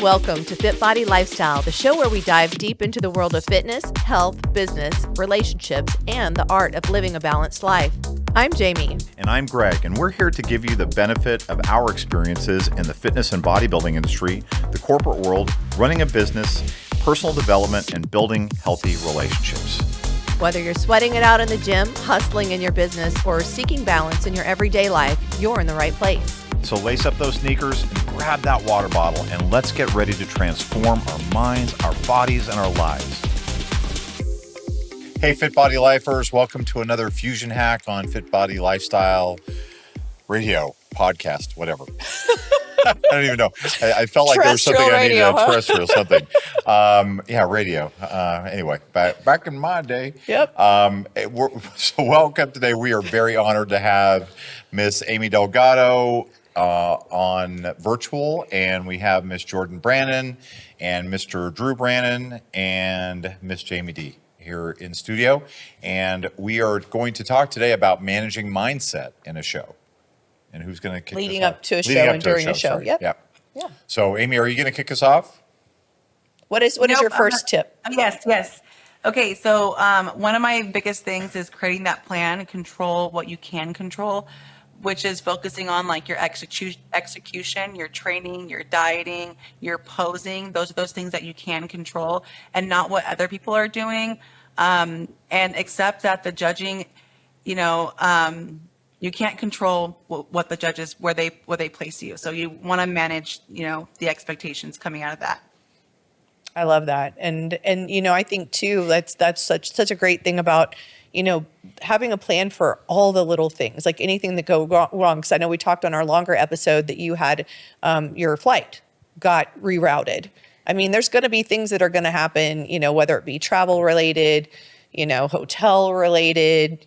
Welcome to FitBody Lifestyle, the show where we dive deep into the world of fitness, health, business, relationships, and the art of living a balanced life. I'm Jami. And I'm Greg, and we're here to give you the benefit of our experiences in the fitness and bodybuilding industry, the corporate world, running a business, personal development, and building healthy relationships. Whether you're sweating it out in the gym, hustling in your business, or seeking balance in your everyday life, you're in the right place. So lace up those sneakers and grab that water bottle, and let's get ready to transform our minds, our bodies, and our lives. Hey, FitBody Lifers, welcome to another fusion hack on FitBody Lifestyle radio, podcast, whatever. I don't even know. I felt like there was something radio, I needed, terrestrial something. Radio. Anyway, back in my day. Yep. So welcome today. We are very honored to have Miss Aimee Delgado on virtual, and we have Miss Jordan Brannon and Mr. Drew Brannon and Miss Jami D here in studio. And we are going to talk today about managing mindset in a show. And who's going to kick Leading us up off? to a show and during a show. Sorry. Yep. Yep. Yeah. So, Aimee, are you going to kick us off? What is your first tip? Yes. Okay, so one of my biggest things is creating that plan and control what you can control, which is focusing on like your execution, your training, your dieting, your posing. Those are those things that you can control, and not what other people are doing. And accept that the judging, you can't control what the judges where they place you. So you want to manage, the expectations coming out of that. I love that. And I think too, that's such a great thing about, having a plan for all the little things, like anything that go wrong. Cause I know we talked on our longer episode that you had, your flight got rerouted. I mean, there's going to be things that are going to happen, whether it be travel related, hotel related,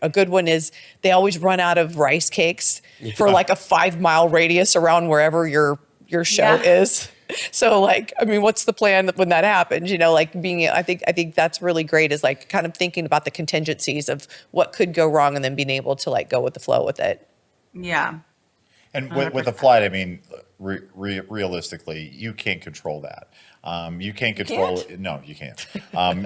a good one is they always run out of rice cakes for like a 5-mile radius around wherever your show is. So what's the plan when that happens? I think that's really great, is like kind of thinking about the contingencies of what could go wrong and then being able to like go with the flow with it. Yeah. And with the flight, I mean, realistically, you can't control that. You can't control it. No, you can't.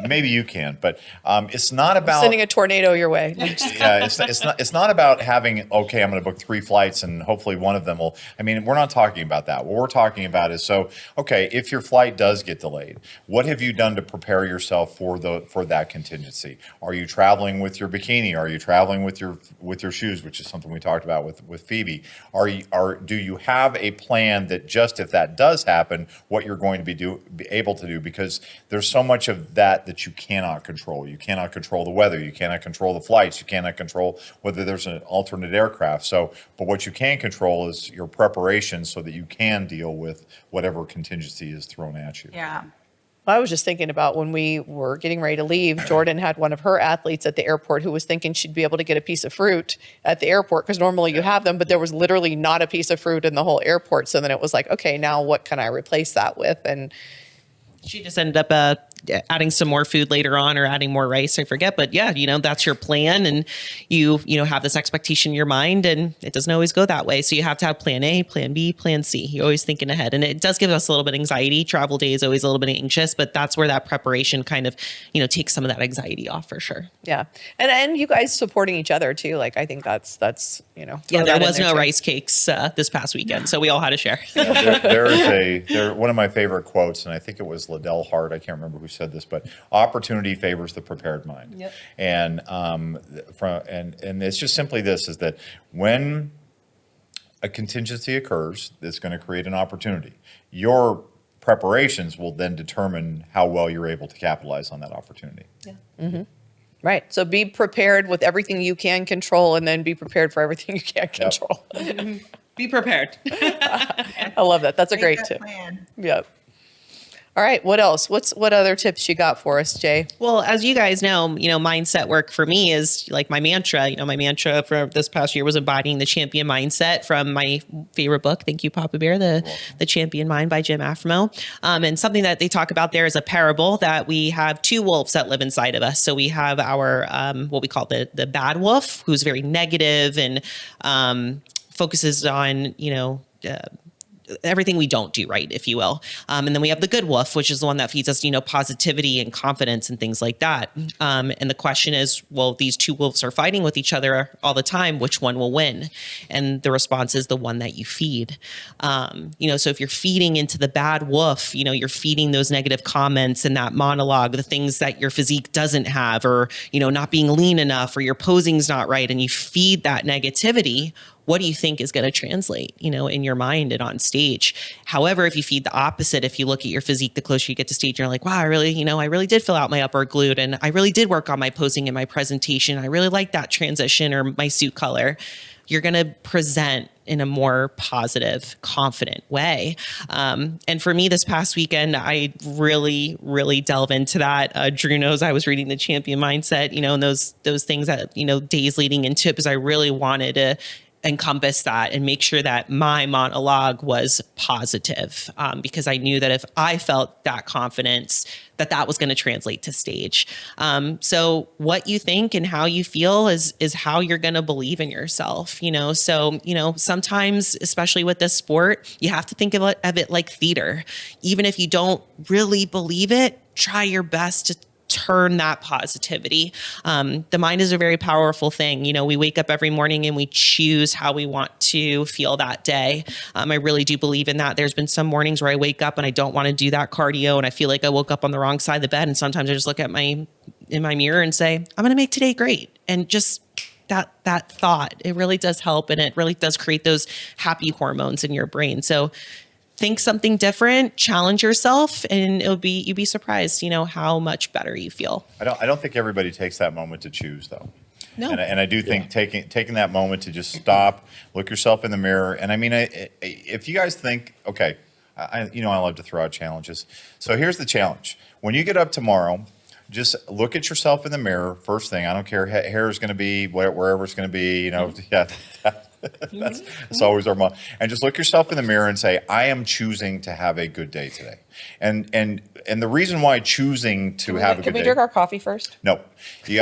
Maybe you can, but it's not about sending a tornado your way. Yeah, it's not about having, okay, I'm going to book 3 flights and hopefully one of them will. I mean, we're not talking about that. What we're talking about is, okay, if your flight does get delayed, what have you done to prepare yourself for that contingency? Are you traveling with your bikini? Are you traveling with your shoes, which is something we talked about with Phoebe? Do you have a plan that just if that does happen, what you're going to be able to do? Because there's so much of that you cannot control. You cannot control the weather. You cannot control the flights. You cannot control whether there's an alternate aircraft. But what you can control is your preparation so that you can deal with whatever contingency is thrown at you. Yeah. Well, I was just thinking about when we were getting ready to leave, Jordan had one of her athletes at the airport who was thinking she'd be able to get a piece of fruit at the airport, because normally you have them, but there was literally not a piece of fruit in the whole airport. So then it was like, okay, now what can I replace that with? And she just ended up adding some more food later on, or adding more rice, I forget. But yeah, that's your plan, and you have this expectation in your mind, and it doesn't always go that way. So you have to have plan A, plan B, plan C. You're always thinking ahead, and it does give us a little bit of anxiety. Travel day is always a little bit anxious, but that's where that preparation kind of, takes some of that anxiety off for sure. Yeah. And you guys supporting each other too. Like, I think that's, yeah, there was no rice cakes this past weekend. So we all had to share. There is one of my favorite quotes, and I think it was Liddell Hart. I can't remember who said this, but opportunity favors the prepared mind. Yep. And and it's just simply this, is that when a contingency occurs that's going to create an opportunity, your preparations will then determine how well you're able to capitalize on that opportunity. Yeah. Mm-hmm. Right. So be prepared with everything you can control, and then be prepared for everything you can't control. Yep. Be prepared. I love that. That's a great tip. Plan. Yep. All right. What else? What other tips you got for us, Jay? Well, as you guys know, mindset work for me is like my mantra. My mantra for this past year was embodying the champion mindset from my favorite book. Thank you, Papa Bear, the Champion Mind by Jim Aframo. And something that they talk about there is a parable that we have 2 wolves that live inside of us. So we have our, what we call the bad wolf, who's very negative and focuses on, everything we don't do right, if you will. And then we have the good wolf, which is the one that feeds us, positivity and confidence and things like that. And the question is, well, these two wolves are fighting with each other all the time. Which one will win? And the response is the one that you feed. So if you're feeding into the bad wolf, you're feeding those negative comments and that monologue, the things that your physique doesn't have, or, not being lean enough, or your posing's not right, and you feed that negativity, what do you think is going to translate, in your mind and on stage? However, if you feed the opposite, if you look at your physique, the closer you get to stage, you're like, wow, I really did fill out my upper glute, and I really did work on my posing and my presentation. I really like that transition or my suit color. You're going to present in a more positive, confident way. And for me this past weekend, I really, really delve into that. Drew knows I was reading the Champion Mindset, and those things that, days leading into it, because I really wanted to encompass that and make sure that my monologue was positive, because I knew that if I felt that confidence, that was going to translate to stage. So what you think and how you feel is how you're going to believe in yourself, So, sometimes, especially with this sport, you have to think of it like theater. Even if you don't really believe it, try your best to turn that positivity. The mind is a very powerful thing. We wake up every morning and we choose how we want to feel that day. I really do believe in that. There's been some mornings where I wake up and I don't want to do that cardio, and I feel like I woke up on the wrong side of the bed. And sometimes I just look at in my mirror and say, I'm going to make today great. And just that thought, it really does help. And it really does create those happy hormones in your brain. So think something different, challenge yourself, and you'd be surprised, how much better you feel. I don't think everybody takes that moment to choose, though. No. And I do think taking that moment to just stop, look yourself in the mirror. And I mean, if you guys think, okay, I love to throw out challenges. So here's the challenge. When you get up tomorrow, just look at yourself in the mirror. First thing, I don't care, hair is going to be wherever it's going to be, yeah. It's always our mom. And just look yourself in the mirror and say, I am choosing to have a good day today. And the reason why choosing to have a good day. Can we drink our coffee first? No, you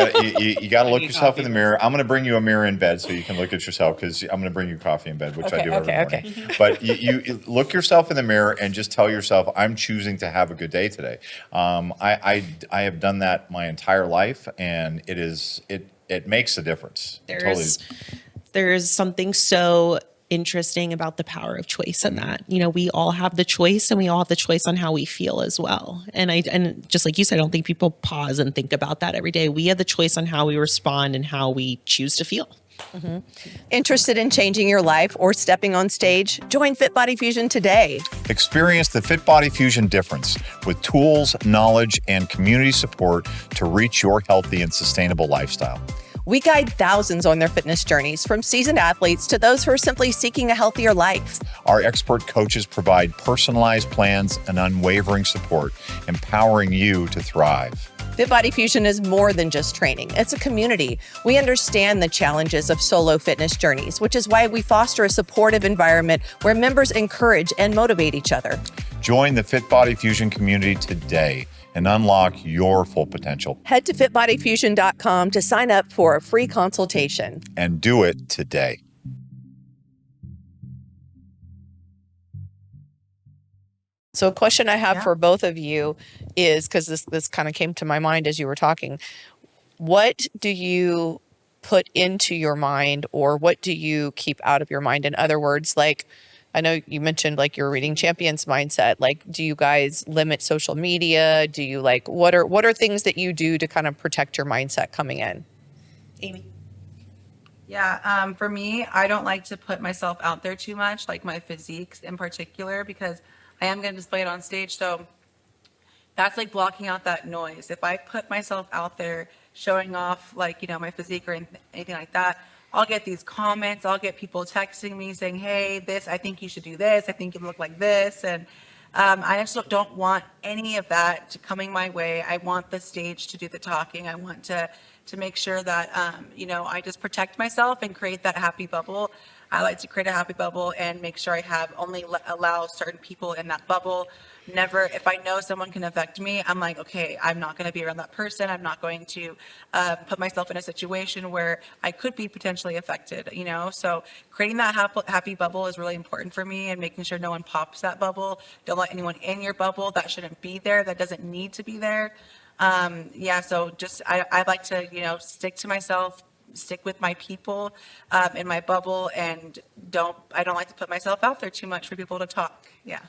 got to look yourself in the mirror. I'm going to bring you a mirror in bed so you can look at yourself, because I'm going to bring you coffee in bed, which I do every morning. But you look yourself in the mirror and just tell yourself, I'm choosing to have a good day today. I have done that my entire life, and it makes a difference. There's something so interesting about the power of choice in that. We all have the choice, and we all have the choice on how we feel as well. And just like you said, I don't think people pause and think about that every day. We have the choice on how we respond and how we choose to feel. Mm-hmm. Interested in changing your life or stepping on stage? Join FitBody Fusion today. Experience the FitBody Fusion difference with tools, knowledge, and community support to reach your healthy and sustainable lifestyle. We guide thousands on their fitness journeys, from seasoned athletes to those who are simply seeking a healthier life. Our expert coaches provide personalized plans and unwavering support, empowering you to thrive. FitBody Fusion is more than just training. It's a community. We understand the challenges of solo fitness journeys, which is why we foster a supportive environment where members encourage and motivate each other. Join the FitBody Fusion community today and unlock your full potential. Head to fitbodyfusion.com to sign up for a free consultation. And do it today. So a question I have for both of you is, because this kind of came to my mind as you were talking, what do you put into your mind, or what do you keep out of your mind? In other words, like, I know you mentioned like you're reading Champion's Mindset. Like, do you guys limit social media? Do you what are things that you do to kind of protect your mindset coming in? Aimee? Yeah, for me, I don't like to put myself out there too much, like my physiques in particular, because I am going to display it on stage. So that's like blocking out that noise. If I put myself out there showing off my physique or anything like that, I'll get these comments. I'll get people texting me saying, hey, I think you should do this. I think you look like this. And I just don't want any of that coming my way. I want the stage to do the talking. I want to make sure that, I just protect myself and create that happy bubble. I like to create a happy bubble and make sure I have only allow certain people in that bubble. Never, if I know someone can affect me, I'm like, okay, I'm not going to be around that person. I'm not going to put myself in a situation where I could be potentially affected, you know? So creating that happy bubble is really important for me, and making sure no one pops that bubble. Don't let anyone in your bubble that shouldn't be there, that doesn't need to be there. Yeah, so just, I like to, you know, stick to myself, stick with my people in my bubble, and I don't like to put myself out there too much for people to talk. Yeah.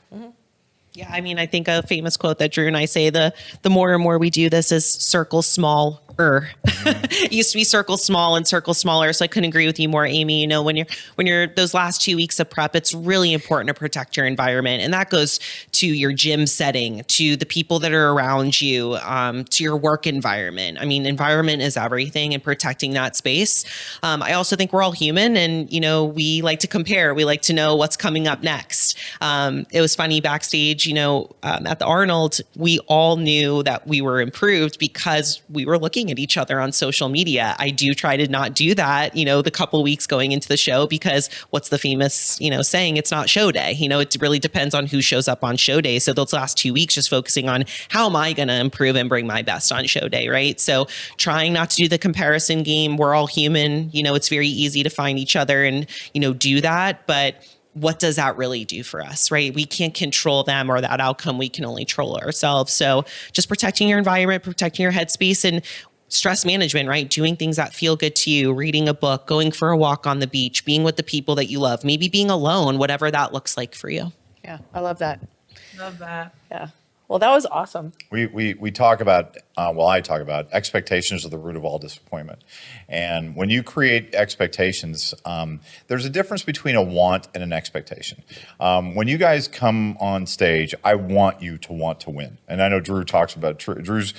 Yeah, I mean, I think a famous quote that Drew and I say, the more and more we do this is circle smaller. It used to be circle small and circle smaller. So I couldn't agree with you more, Aimee. You know, when you're those last 2 weeks of prep, it's really important to protect your environment. And that goes to your gym setting, to the people that are around you, to your work environment. I mean, environment is everything, and protecting that space. I also think we're all human, and, you know, we like to compare. We like to know what's coming up next. It was funny backstage, you know, at the Arnold, we all knew that we were improved because we were looking at each other on social media. I do try to not do that, you know, the couple weeks going into the show, because what's the famous, you know, saying? It's not show day. You know, it really depends on who shows up on show day. So those last 2 weeks, just focusing on how am I going to improve and bring my best on show day, right? So trying not to do the comparison game. We're all human. You know, it's very easy to find each other and, you know, do that. But what does that really do for us, right? We can't control them or that outcome. We can only control ourselves. So just protecting your environment, protecting your headspace, and stress management, right? Doing things that feel good to you, reading a book, going for a walk on the beach, being with the people that you love, maybe being alone, whatever that looks like for you. Yeah, I love that. Love that. Yeah. Well, that was awesome. We talk about, I talk about expectations are the root of all disappointment. And when you create expectations, there's a difference between a want and an expectation. When you guys come on stage, I want you to want to win. And I know Drew talks about Drew's,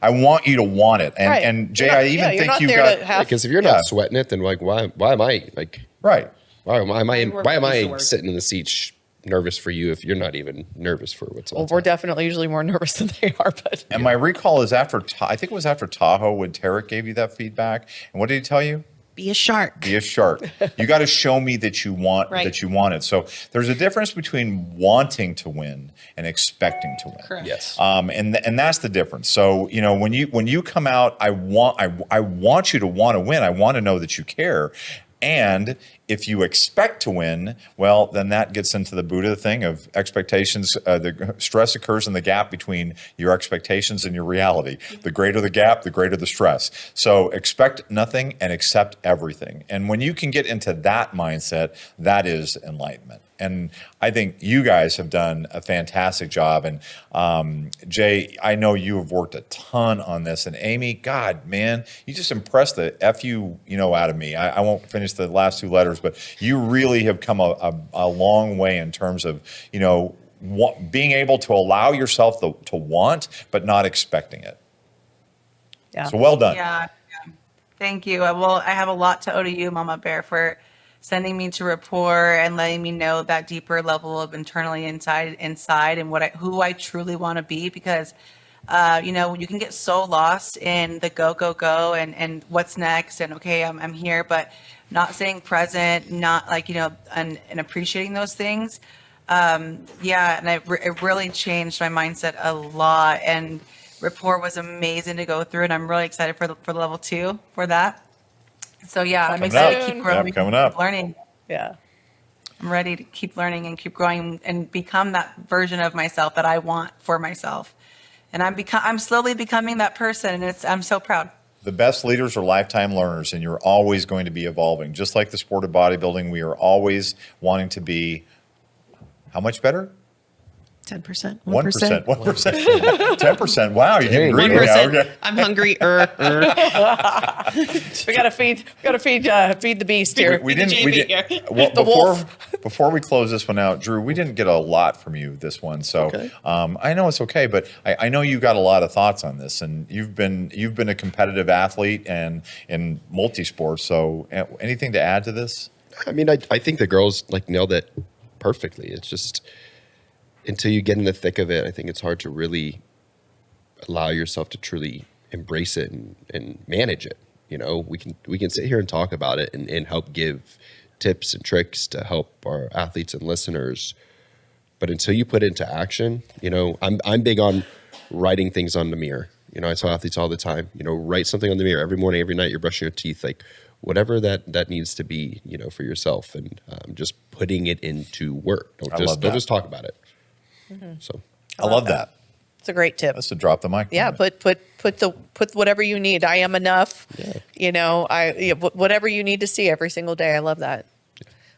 I want you to want it. And, Right. and Jay, I even think you got, because if you're not sweating it, then like, why am I like, right. why am We're I used to work. sitting in the seat nervous for you if you're not even nervous for what's Well, on we're top? definitely usually more nervous than they are, but And my recall is I think it was after Tahoe when Tarek gave you that feedback. And what did he tell you? Be a shark. Be a shark. You got to show me that you want Right. it. So there's a difference between wanting to win and expecting to win. Correct. Yes. And that's the difference. So, you know, when you come out, I want you to want to win. I want to know that you care. And if you expect to win, well, then that gets into the Buddha thing of expectations. The stress occurs in the gap between your expectations and your reality. The greater the gap, the greater the stress. So expect nothing and accept everything. And when you can get into that mindset, that is enlightenment. And I think you guys have done a fantastic job. And Jay, I know you have worked a ton on this. And Aimee, God, man, you just impressed the F-U, out of me. I won't finish the last two letters, but you really have come a long way in terms of, being able to allow yourself to want, but not expecting it. yeah. So well done. Yeah. Thank you. Well, I have a lot to owe to you, Mama Bear, for sending me to rapport and letting me know that deeper level of internally inside and who I truly want to be, because you can get so lost in the go and what's next and okay, I'm here, but not staying present, not and appreciating those things. And it really changed my mindset a lot, and rapport was amazing to go through, and I'm really excited for level 2 for that. So yeah, I'm excited to keep growing, Coming up. keep learning. Yeah. I'm ready to keep learning and keep growing and become that version of myself that I want for myself. And I'm slowly becoming that person, and I'm so proud. The best leaders are lifetime learners, and you're always going to be evolving. Just like the sport of bodybuilding, we are always wanting to be how much better? 10%. 1%. 10%. Wow, you're getting greedy 1%. now. Okay. I'm hungry. We gotta feed the beast here. We didn't. Well, The wolf. before we close this one out, Drew, we didn't get a lot from you this one, so Okay. I know it's okay, but I know you got a lot of thoughts on this, and you've been a competitive athlete and in multi-sports. So, anything to add to this? I mean, I think the girls nailed it perfectly. It's just until you get in the thick of it, I think it's hard to really allow yourself to truly embrace it and manage it. We can sit here and talk about it and help give tips and tricks to help our athletes and listeners. But until you put it into action, I'm big on writing things on the mirror. I tell athletes all the time, write something on the mirror every morning, every night. You're brushing your teeth, like whatever that needs to be, for yourself, and just putting it into work. Don't just talk about it. So I love that. It's a great tip. That's to drop the mic. Yeah, put whatever you need. I am enough. Yeah. Whatever you need to see every single day. I love that.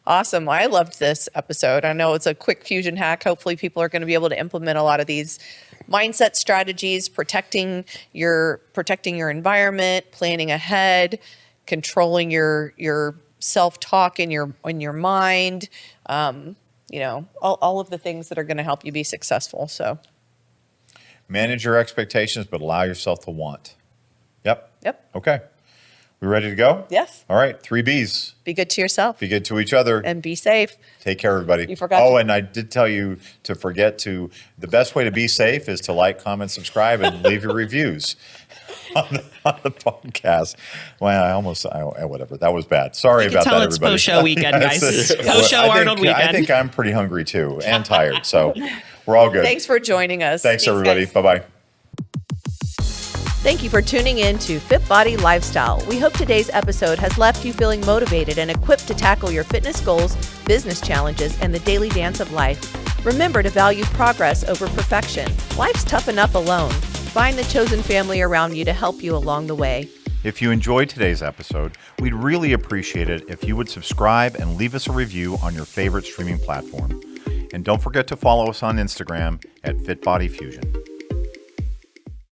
Awesome. I loved this episode. I know it's a quick fusion hack. Hopefully people are going to be able to implement a lot of these mindset strategies, protecting your environment, planning ahead, controlling your self-talk in your mind, all of the things that are going to help you be successful. So Manage your expectations, but allow yourself to want. Yep. Okay. We ready to go? Yes. All right. 3 B's. Be good to yourself Be good to each other. and be safe. Take care, everybody. You forgot Oh, to- and I did tell you to forget to, the best way to be safe is to like, comment, subscribe, and leave your reviews on the podcast. Well, whatever. That was bad. Sorry You can about tell that, it's everybody. post-show weekend, guys. Post-show I Arnold think, I weekend. think I'm pretty hungry too and tired. So we're all good. Thanks for joining us. Thanks everybody. guys. Bye-bye. Thank you for tuning in to FitBody Lifestyle. We hope today's episode has left you feeling motivated and equipped to tackle your fitness goals, business challenges, and the daily dance of life. Remember to value progress over perfection. Life's tough enough alone. Find the chosen family around you to help you along the way. If you enjoyed today's episode, we'd really appreciate it if you would subscribe and leave us a review on your favorite streaming platform. And don't forget to follow us on Instagram at FitBody Fusion.